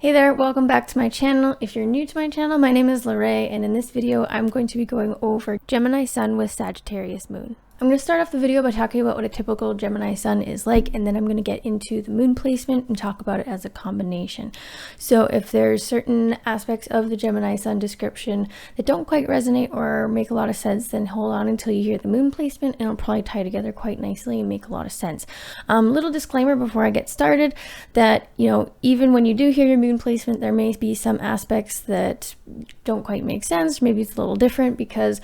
Hey there, welcome back to my channel. If you're new to my channel, my name is Lorraine, and in this video I'm going to be going over Gemini Sun with Sagittarius Moon. I'm going to start off the video by talking about what a typical Gemini Sun is like, and then I'm going to get into the moon placement and talk about it as a combination. So if there's certain aspects of the Gemini Sun description that don't quite resonate or make a lot of sense, then hold on until you hear the moon placement and it'll probably tie together quite nicely and make a lot of sense. Little disclaimer before I get started that, even when you do hear your moon placement, there may be some aspects that don't quite make sense. Maybe it's a little different because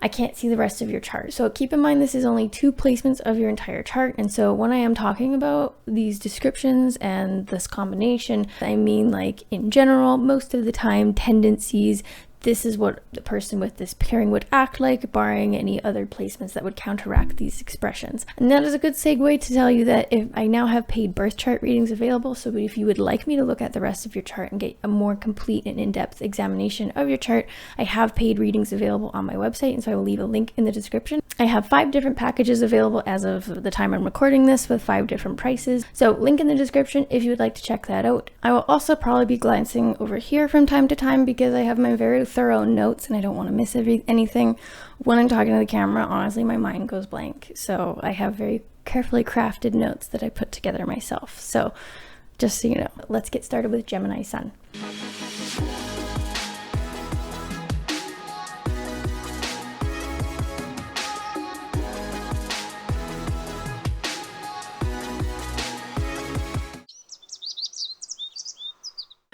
I can't see the rest of your chart. So keep in mind, this is only 2 placements of your entire chart. And so when I am talking about these descriptions and this combination, I mean like in general, most of the time, tendencies. This is what the person with this pairing would act like, barring any other placements that would counteract these expressions. And that is a good segue to tell you that if I now have paid birth chart readings available, so if you would like me to look at the rest of your chart and get a more complete and in-depth examination of your chart, I have paid readings available on my website, and so I will leave a link in the description. I have 5 different packages available as of the time I'm recording this with 5 different prices. So link in the description if you would like to check that out. I will also probably be glancing over here from time to time because I have my very thorough notes and I don't want to miss anything. When I'm talking to the camera, honestly, my mind goes blank. So I have very carefully crafted notes that I put together myself. So just so you know, let's get started with Gemini Sun.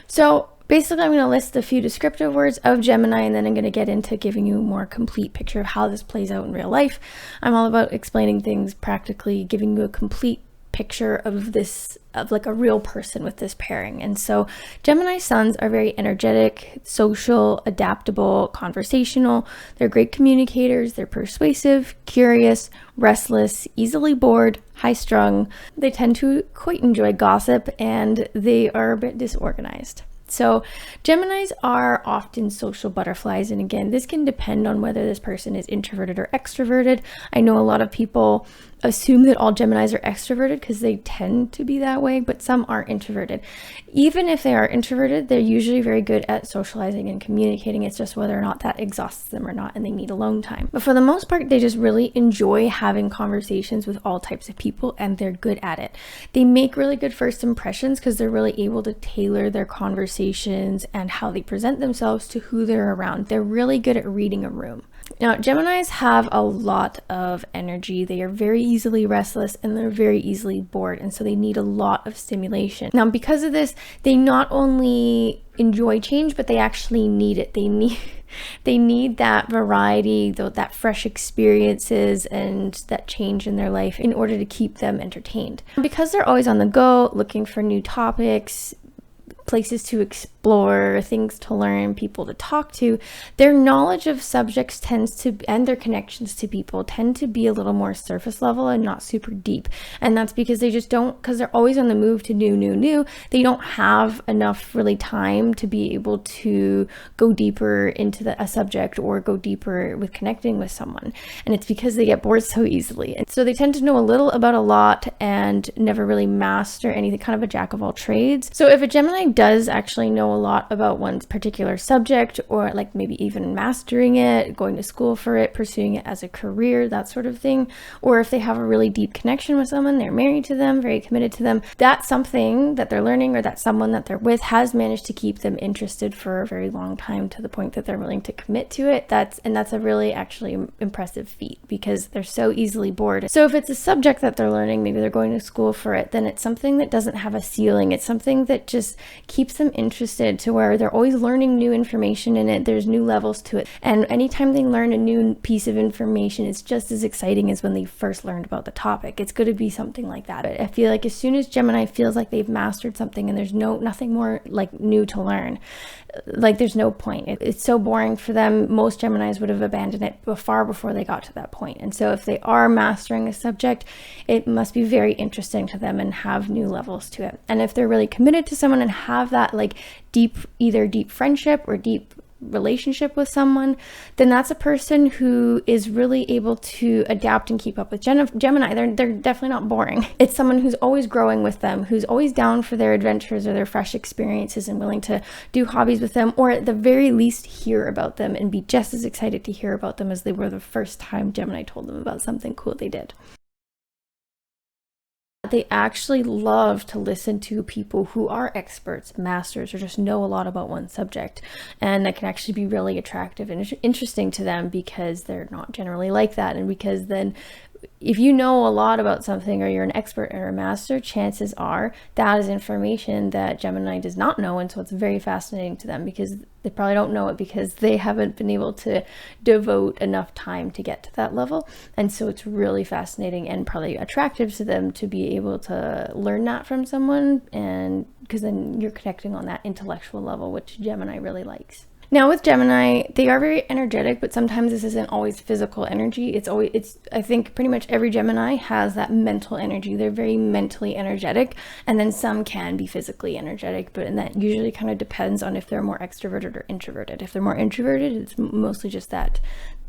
So basically, I'm going to list a few descriptive words of Gemini, and then I'm going to get into giving you a more complete picture of how this plays out in real life. I'm all about explaining things practically, giving you a complete picture of this, of like a real person with this pairing. And so Gemini Suns are very energetic, social, adaptable, conversational. They're great communicators. They're persuasive, curious, restless, easily bored, high-strung. They tend to quite enjoy gossip, and they are a bit disorganized. So Geminis are often social butterflies, and again, this can depend on whether this person is introverted or extroverted. I know a lot of people assume that all Geminis are extroverted because they tend to be that way, but some are introverted. Even if they are introverted, they're usually very good at socializing and communicating. It's just whether or not that exhausts them or not, and they need alone time. But for the most part, they just really enjoy having conversations with all types of people, and they're good at it. They make really good first impressions because they're really able to tailor their conversations and how they present themselves to who they're around. They're really good at reading a room. Now, Geminis have a lot of energy. They are very easily restless and they're very easily bored, and so they need a lot of stimulation. Now, because of this, they not only enjoy change, but they actually need it. They need that variety, that fresh experiences and that change in their life in order to keep them entertained. Because they're always on the go, looking for new topics, places to explore, things to learn, people to talk to, their knowledge of subjects and their connections to people tend to be a little more surface level and not super deep. And that's because they just don't, because they're always on the move to new, they don't have enough really time to be able to go deeper into a subject or go deeper with connecting with someone. And it's because they get bored so easily. And so they tend to know a little about a lot and never really master anything, kind of a jack of all trades. So if a Gemini does actually know a lot about one's particular subject, or like maybe even mastering it, going to school for it, pursuing it as a career, that sort of thing, or if they have a really deep connection with someone, they're married to them, very committed to them, that's something that they're learning, or that someone that they're with has managed to keep them interested for a very long time to the point that they're willing to commit to it. That's a really actually impressive feat because they're so easily bored. So if it's a subject that they're learning, maybe they're going to school for it, then it's something that doesn't have a ceiling. It's something that just keeps them interested to where they're always learning new information in it. There's new levels to it. And anytime they learn a new piece of information, it's just as exciting as when they first learned about the topic. It's going to be something like that. I feel like as soon as Gemini feels like they've mastered something and there's nothing more like new to learn, like there's no point. It's so boring for them. Most Geminis would have abandoned it far before they got to that point. And so if they are mastering a subject, it must be very interesting to them and have new levels to it. And if they're really committed to someone and have that like either deep friendship or deep relationship with someone, then that's a person who is really able to adapt and keep up with Gemini. They're definitely not boring. It's someone who's always growing with them, who's always down for their adventures or their fresh experiences and willing to do hobbies with them, or at the very least hear about them and be just as excited to hear about them as they were the first time Gemini told them about something cool they did. They actually love to listen to people who are experts, masters, or just know a lot about one subject. And that can actually be really attractive and interesting to them because they're not generally like that. And because then if you know a lot about something or you're an expert or a master, chances are that is information that Gemini does not know. And so it's very fascinating to them because they probably don't know it because they haven't been able to devote enough time to get to that level. And so it's really fascinating and probably attractive to them to be able to learn that from someone, and because then you're connecting on that intellectual level, which Gemini really likes. Now with Gemini, they are very energetic, but sometimes this isn't always physical energy. I think pretty much every Gemini has that mental energy. They're very mentally energetic, and then some can be physically energetic, and that usually kind of depends on if they're more extroverted or introverted. If they're more introverted, it's mostly just that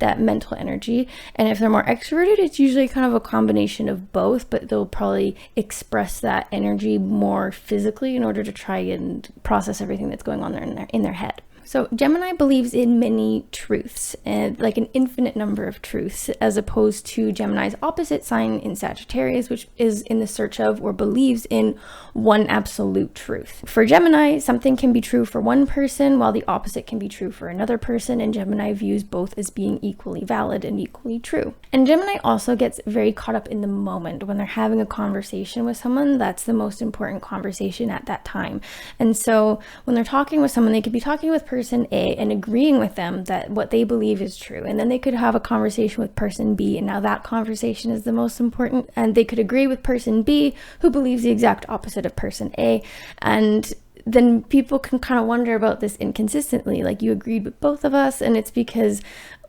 mental energy. And if they're more extroverted, it's usually kind of a combination of both, but they'll probably express that energy more physically in order to try and process everything that's going on there in their head. So Gemini believes in many truths, and like an infinite number of truths, as opposed to Gemini's opposite sign in Sagittarius, which is in the search of or believes in one absolute truth. For Gemini, something can be true for one person while the opposite can be true for another person, and Gemini views both as being equally valid and equally true. And Gemini also gets very caught up in the moment. When they're having a conversation with someone, that's the most important conversation at that time. And so when they're talking with someone, they could be talking with person A and agreeing with them that what they believe is true, and then they could have a conversation with person B, and now that conversation is the most important, and they could agree with person B who believes the exact opposite of person A, and then people can kind of wonder about this inconsistently, like, you agreed with both of us, and it's because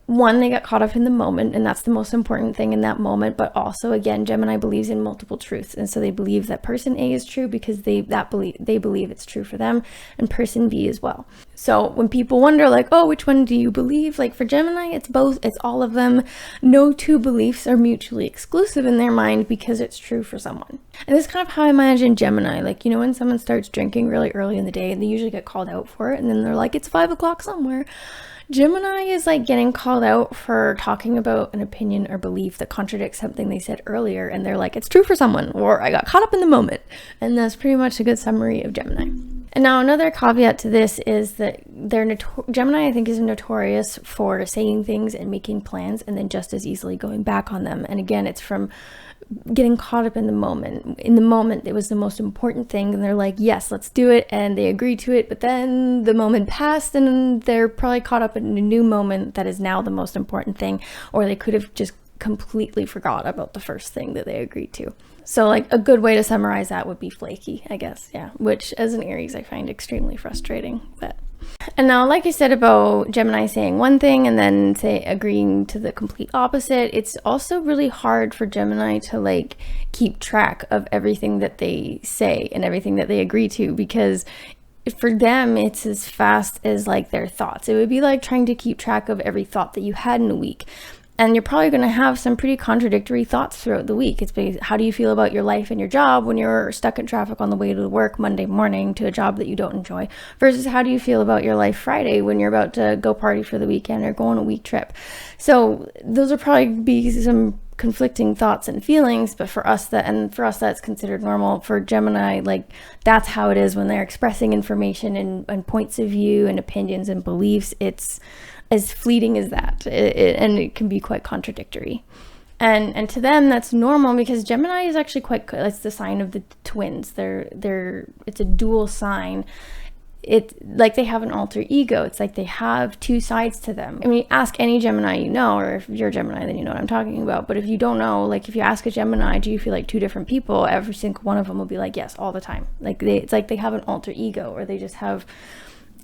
one, they got caught up in the moment, and that's the most important thing in that moment. But also, again, Gemini believes in multiple truths, and so they believe that person A is true because they believe it's true for them, and person B as well. So when people wonder, like, oh, which one do you believe? Like, for Gemini, it's both. It's all of them. No two beliefs are mutually exclusive in their mind because it's true for someone. And this is kind of how I imagine Gemini. Like, you know, when someone starts drinking really early in the day, and they usually get called out for it, and then they're like, it's 5 o'clock somewhere. Gemini is like getting called out for talking about an opinion or belief that contradicts something they said earlier, and they're like, it's true for someone, or I got caught up in the moment. And that's pretty much a good summary of Gemini. And now another caveat to this is that Gemini, I think, is notorious for saying things and making plans and then just as easily going back on them. And again, it's from getting caught up in the moment. In the moment, it was the most important thing, and they're like, yes, let's do it, and they agree to it, but then the moment passed and they're probably caught up in a new moment that is now the most important thing, or they could have just completely forgot about the first thing that they agreed to. So like a good way to summarize that would be flaky, I guess. Yeah, which as an Aries I find extremely frustrating. And now, like I said about Gemini saying one thing and then agreeing to the complete opposite, it's also really hard for Gemini to like keep track of everything that they say and everything that they agree to, because for them it's as fast as like their thoughts. It would be like trying to keep track of every thought that you had in a week. And you're probably going to have some pretty contradictory thoughts throughout the week. It's because how do you feel about your life and your job when you're stuck in traffic on the way to work Monday morning to a job that you don't enjoy, versus how do you feel about your life Friday when you're about to go party for the weekend or go on a week trip. So those will probably be some conflicting thoughts and feelings, but for us that's considered normal. For Gemini, like, that's how it is when they're expressing information and points of view and opinions and beliefs. It's as fleeting as that, and it can be quite contradictory. And to them that's normal, because Gemini is actually quite good. It's the sign of the twins. It's a dual sign. It's like they have an alter ego. It's like they have two sides to them. I mean, ask any Gemini you know, or if you're a Gemini, then you know what I'm talking about. But if you don't know, like if you ask a Gemini, do you feel like two different people? Every single one of them will be like, yes, all the time. Like it's like they have an alter ego, or they just have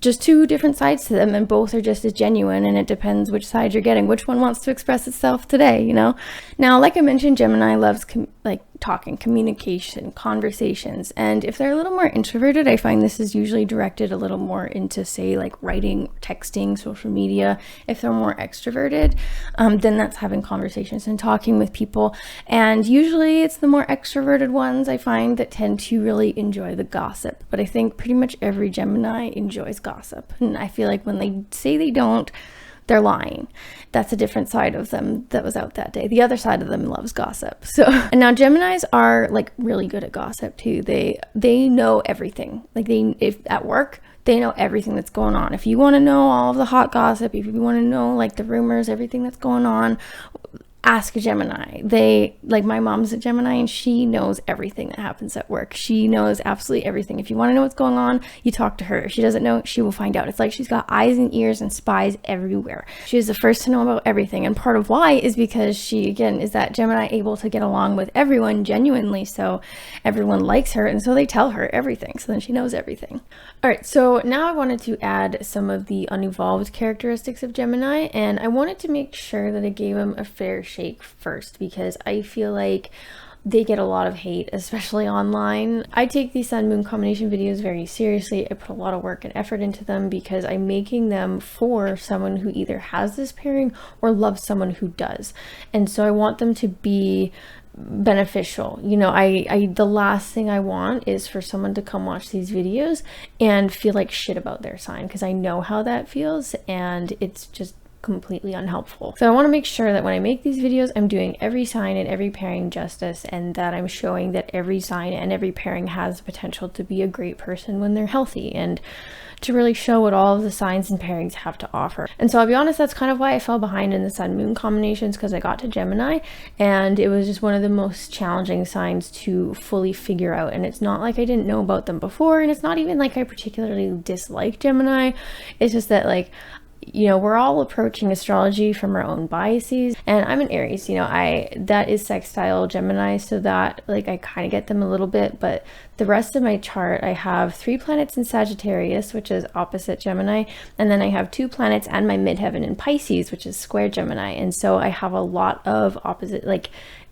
just two different sides to them, and both are just as genuine, and it depends which side you're getting, which one wants to express itself today, you know? Now, like I mentioned, Gemini loves like talking, communication, conversations. And if they're a little more introverted, I find this is usually directed a little more into, say, like writing, texting, social media. If they're more extroverted, then that's having conversations and talking with people. And usually it's the more extroverted ones I find that tend to really enjoy the gossip. But I think pretty much every Gemini enjoys gossip. And I feel like when they say they don't, they're lying. That's a different side of them that was out that day. The other side of them loves gossip. So, and now Geminis are like really good at gossip too. They know everything. Like if at work, they know everything that's going on. If you want to know all of the hot gossip, if you want to know like the rumors, everything that's going on, ask a Gemini. Like my mom's a Gemini and she knows everything that happens at work. She knows absolutely everything. If you want to know what's going on, you talk to her. If she doesn't know, she will find out. It's like she's got eyes and ears and spies everywhere. She is the first to know about everything. And part of why is because she, again, is that Gemini able to get along with everyone genuinely. So everyone likes her. And so they tell her everything. So then she knows everything. All right. So now I wanted to add some of the unevolved characteristics of Gemini. And I wanted to make sure that I gave them a fair shake first, because I feel like they get a lot of hate, especially online. I take these Sun Moon combination videos very seriously. I put a lot of work and effort into them because I'm making them for someone who either has this pairing or loves someone who does. And so I want them to be beneficial. You know, the last thing I want is for someone to come watch these videos and feel like shit about their sign, because I know how that feels and it's just completely unhelpful. So I want to make sure that when I make these videos, I'm doing every sign and every pairing justice, and that I'm showing that every sign and every pairing has the potential to be a great person when they're healthy, and to really show what all of the signs and pairings have to offer. And so I'll be honest, that's kind of why I fell behind in the Sun Moon combinations, because I got to Gemini and it was just one of the most challenging signs to fully figure out. And it's not like I didn't know about them before, and it's not even like I particularly dislike Gemini. It's just that, like, you know, we're all approaching astrology from our own biases, and I'm an Aries, you know, that is sextile Gemini, so that, like, I kind of get them a little bit. But the rest of my chart, I have 3 planets in Sagittarius, which is opposite Gemini, and then I have 2 planets and my midheaven in Pisces, which is square Gemini. And so I have a lot of opposite, like,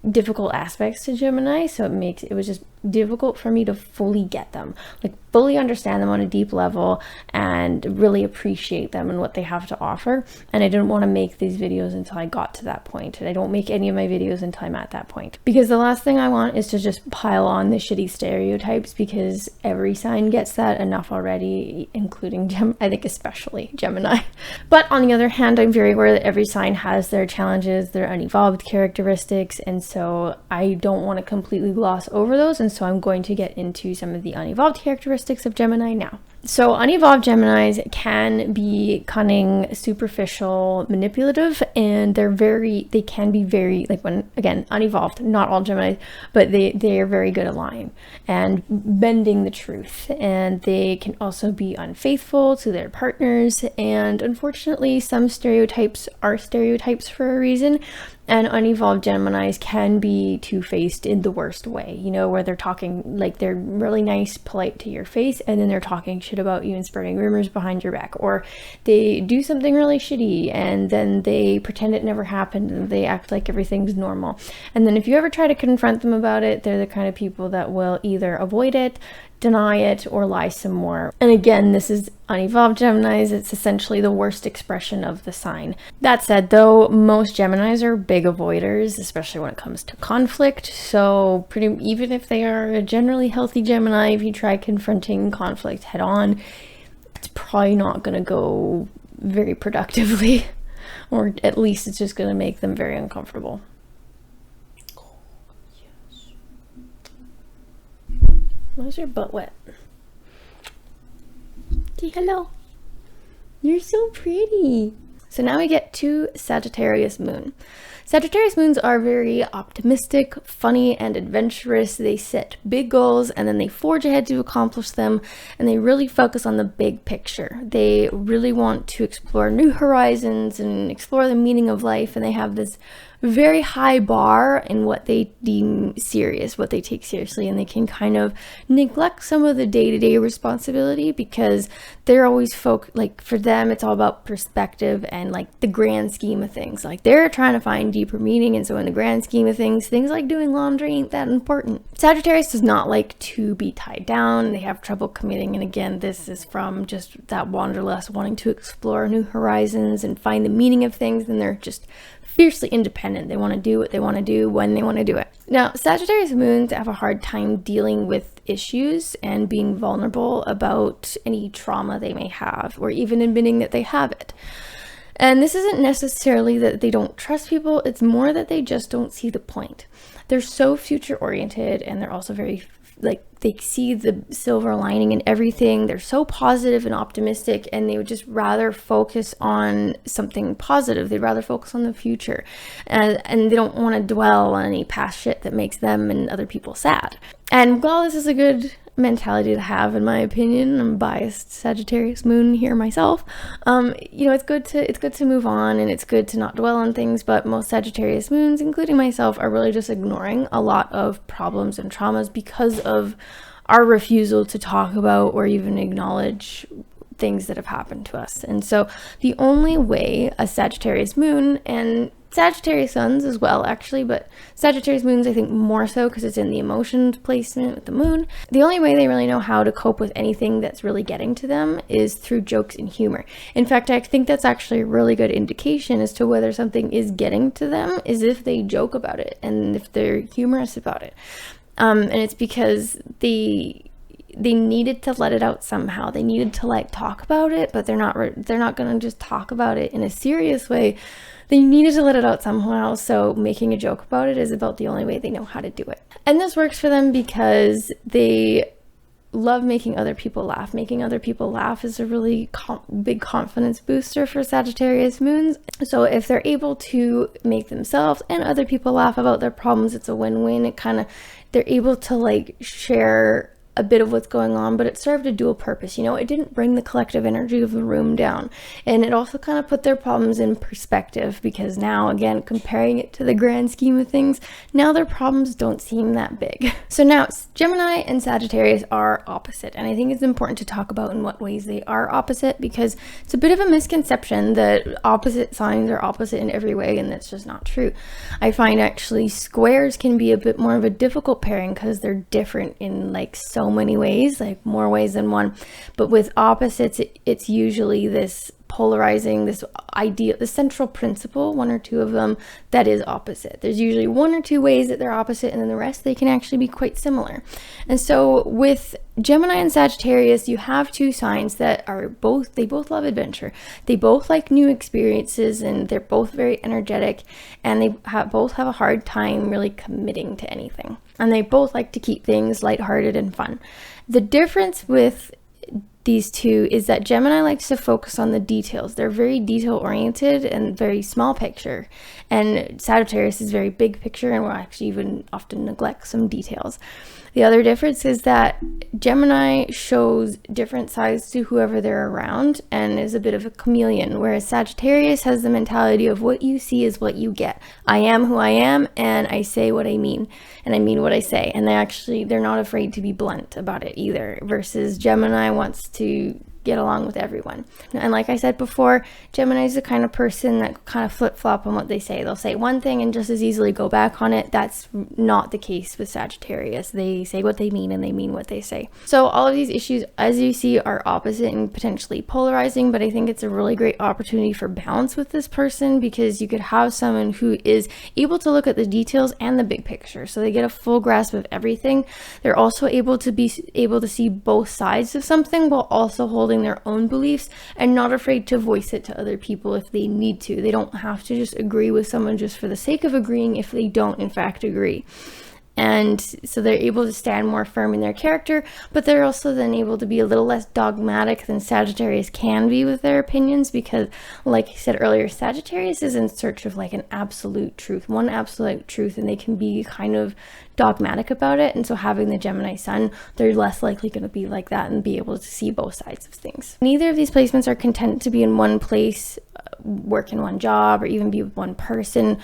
difficult aspects to Gemini, so it was just difficult for me to fully get them, like fully understand them on a deep level and really appreciate them and what they have to offer. And I didn't want to make these videos until I got to that point, and I don't make any of my videos until I'm at that point, because the last thing I want is to just pile on the shitty stereotypes, because every sign gets that enough already, including I think especially Gemini. But on the other hand, I'm very aware that every sign has their challenges, their unevolved characteristics, and so I don't want to completely gloss over those. And so I'm going to get into some of the unevolved characteristics of Gemini now. So unevolved Geminis can be cunning, superficial, manipulative, and they can be very, like, when, again, unevolved, not all Geminis, but they are very good at lying and bending the truth. And they can also be unfaithful to their partners. And unfortunately, some stereotypes are stereotypes for a reason. And unevolved Geminis can be two-faced in the worst way, you know, where they're talking, like, they're really nice, polite to your face, and then they're talking shit about you and spreading rumors behind your back. Or they do something really shitty and then they pretend it never happened and they act like everything's normal. And then if you ever try to confront them about it, they're the kind of people that will either avoid it, deny it, or lie some more. And again, this is unevolved Geminis. It's essentially the worst expression of the sign. That said, though, most Geminis are big avoiders, especially when it comes to conflict. So even if they are a generally healthy Gemini, if you try confronting conflict head on, it's probably not going to go very productively, or at least it's just going to make them very uncomfortable. Why is your butt wet? Say hello. You're so pretty. So now we get to Sagittarius Moon. Sagittarius Moons are very optimistic, funny, and adventurous. They set big goals and then they forge ahead to accomplish them, and they really focus on the big picture. They really want to explore new horizons and explore the meaning of life, and they have this very high bar in what they deem serious, what they take seriously, and they can kind of neglect some of the day-to-day responsibility because they're always like for them it's all about perspective and like the grand scheme of things. Like they're trying to find deeper meaning, and so in the grand scheme of things like doing laundry ain't that important. Sagittarius does not like to be tied down. They have trouble committing, and again, this is from just that wanderlust, wanting to explore new horizons and find the meaning of things, and they're just fiercely independent. They want to do what they want to do when they want to do it. Now, Sagittarius moons have a hard time dealing with issues and being vulnerable about any trauma they may have, or even admitting that they have it. And this isn't necessarily that they don't trust people, it's more that they just don't see the point. They're so future oriented, and they're also very they see the silver lining in everything. They're so positive and optimistic, and they would just rather focus on something positive. They'd rather focus on the future, and they don't want to dwell on any past shit that makes them and other people sad. And while this is a good mentality to have, in my opinion, I'm biased Sagittarius moon here myself, it's good to move on, and it's good to not dwell on things, but most Sagittarius moons, including myself, are really just ignoring a lot of problems and traumas because of our refusal to talk about or even acknowledge things that have happened to us. And so the only way a Sagittarius moon, and Sagittarius suns as well actually, but Sagittarius moons I think more so because it's in the emotions placement with the moon, the only way they really know how to cope with anything that's really getting to them is through jokes and humor. In fact, I think that's actually a really good indication as to whether something is getting to them is if they joke about it and if they're humorous about it. And it's because they needed to let it out somehow. They needed to talk about it, but they're not going to just talk about it in a serious way. They needed to let it out somehow, so making a joke about it is about the only way they know how to do it. And this works for them because they love making other people laugh. Making other people laugh is a really big confidence booster for Sagittarius moons. So if they're able to make themselves and other people laugh about their problems, it's a win-win. They're able to share a bit of what's going on, but it served a dual purpose. It didn't bring the collective energy of the room down, and it also kind of put their problems in perspective, because now, again, comparing it to the grand scheme of things, now their problems don't seem that big. So now Gemini and Sagittarius are opposite, and I think it's important to talk about in what ways they are opposite, because it's a bit of a misconception that opposite signs are opposite in every way, and that's just not true. I find actually squares can be a bit more of a difficult pairing because they're different in so many ways, more ways than one. But with opposites, it's usually this polarizing, this idea, the central principle, one or two of them, that is opposite. There's usually one or two ways that they're opposite, and then the rest they can actually be quite similar. And so with Gemini and Sagittarius, you have two signs that are they both love adventure. They both like new experiences, and they're both very energetic, and they both have a hard time really committing to anything. And they both like to keep things lighthearted and fun. The difference with these two is that Gemini likes to focus on the details. They're very detail oriented and very small picture, and Sagittarius is very big picture and will actually even often neglect some details. The other difference is that Gemini shows different sides to whoever they're around and is a bit of a chameleon, whereas Sagittarius has the mentality of what you see is what you get. I am who I am, and I say what I mean, and I mean what I say. And they're not afraid to be blunt about it either, versus Gemini wants to get along with everyone. And like I said before, Gemini is the kind of person that kind of flip-flop on what they say. They'll say one thing and just as easily go back on it. That's not the case with Sagittarius. They say what they mean and they mean what they say. So all of these issues, as you see, are opposite and potentially polarizing, but I think it's a really great opportunity for balance with this person, because you could have someone who is able to look at the details and the big picture, so they get a full grasp of everything. They're also able to see both sides of something while also holding their own beliefs and not afraid to voice it to other people if they need to. They don't have to just agree with someone just for the sake of agreeing if they don't in fact agree. And so they're able to stand more firm in their character, but they're also then able to be a little less dogmatic than Sagittarius can be with their opinions, because like I said earlier, Sagittarius is in search of an absolute truth, one absolute truth, and they can be kind of dogmatic about it. And so having the Gemini Sun, they're less likely going to be like that and be able to see both sides of things. Neither of these placements are content to be in one place, work in one job, or even be with one person.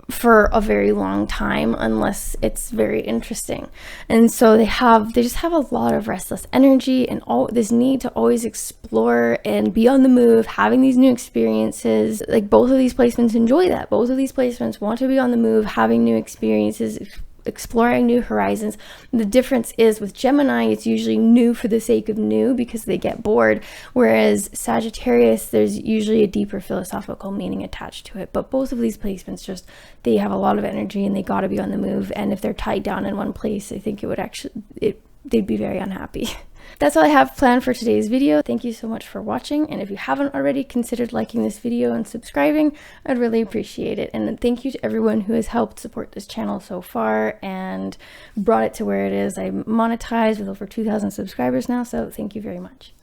for a very long time unless it's very interesting. And so they just have a lot of restless energy and all this need to always explore and be on the move, having these new experiences. Like both of these placements enjoy that. Both of these placements want to be on the move, having new experiences, exploring new horizons. The difference is with Gemini, it's usually new for the sake of new because they get bored, whereas Sagittarius, there's usually a deeper philosophical meaning attached to it. But both of these placements, just they have a lot of energy and they got to be on the move, and if they're tied down in one place, I think it would actually they'd be very unhappy. That's all I have planned for today's video. Thank you so much for watching, and if you haven't already considered liking this video and subscribing, I'd really appreciate it. And thank you to everyone who has helped support this channel so far and brought it to where it is. I'm monetized with over 2,000 subscribers now, so thank you very much.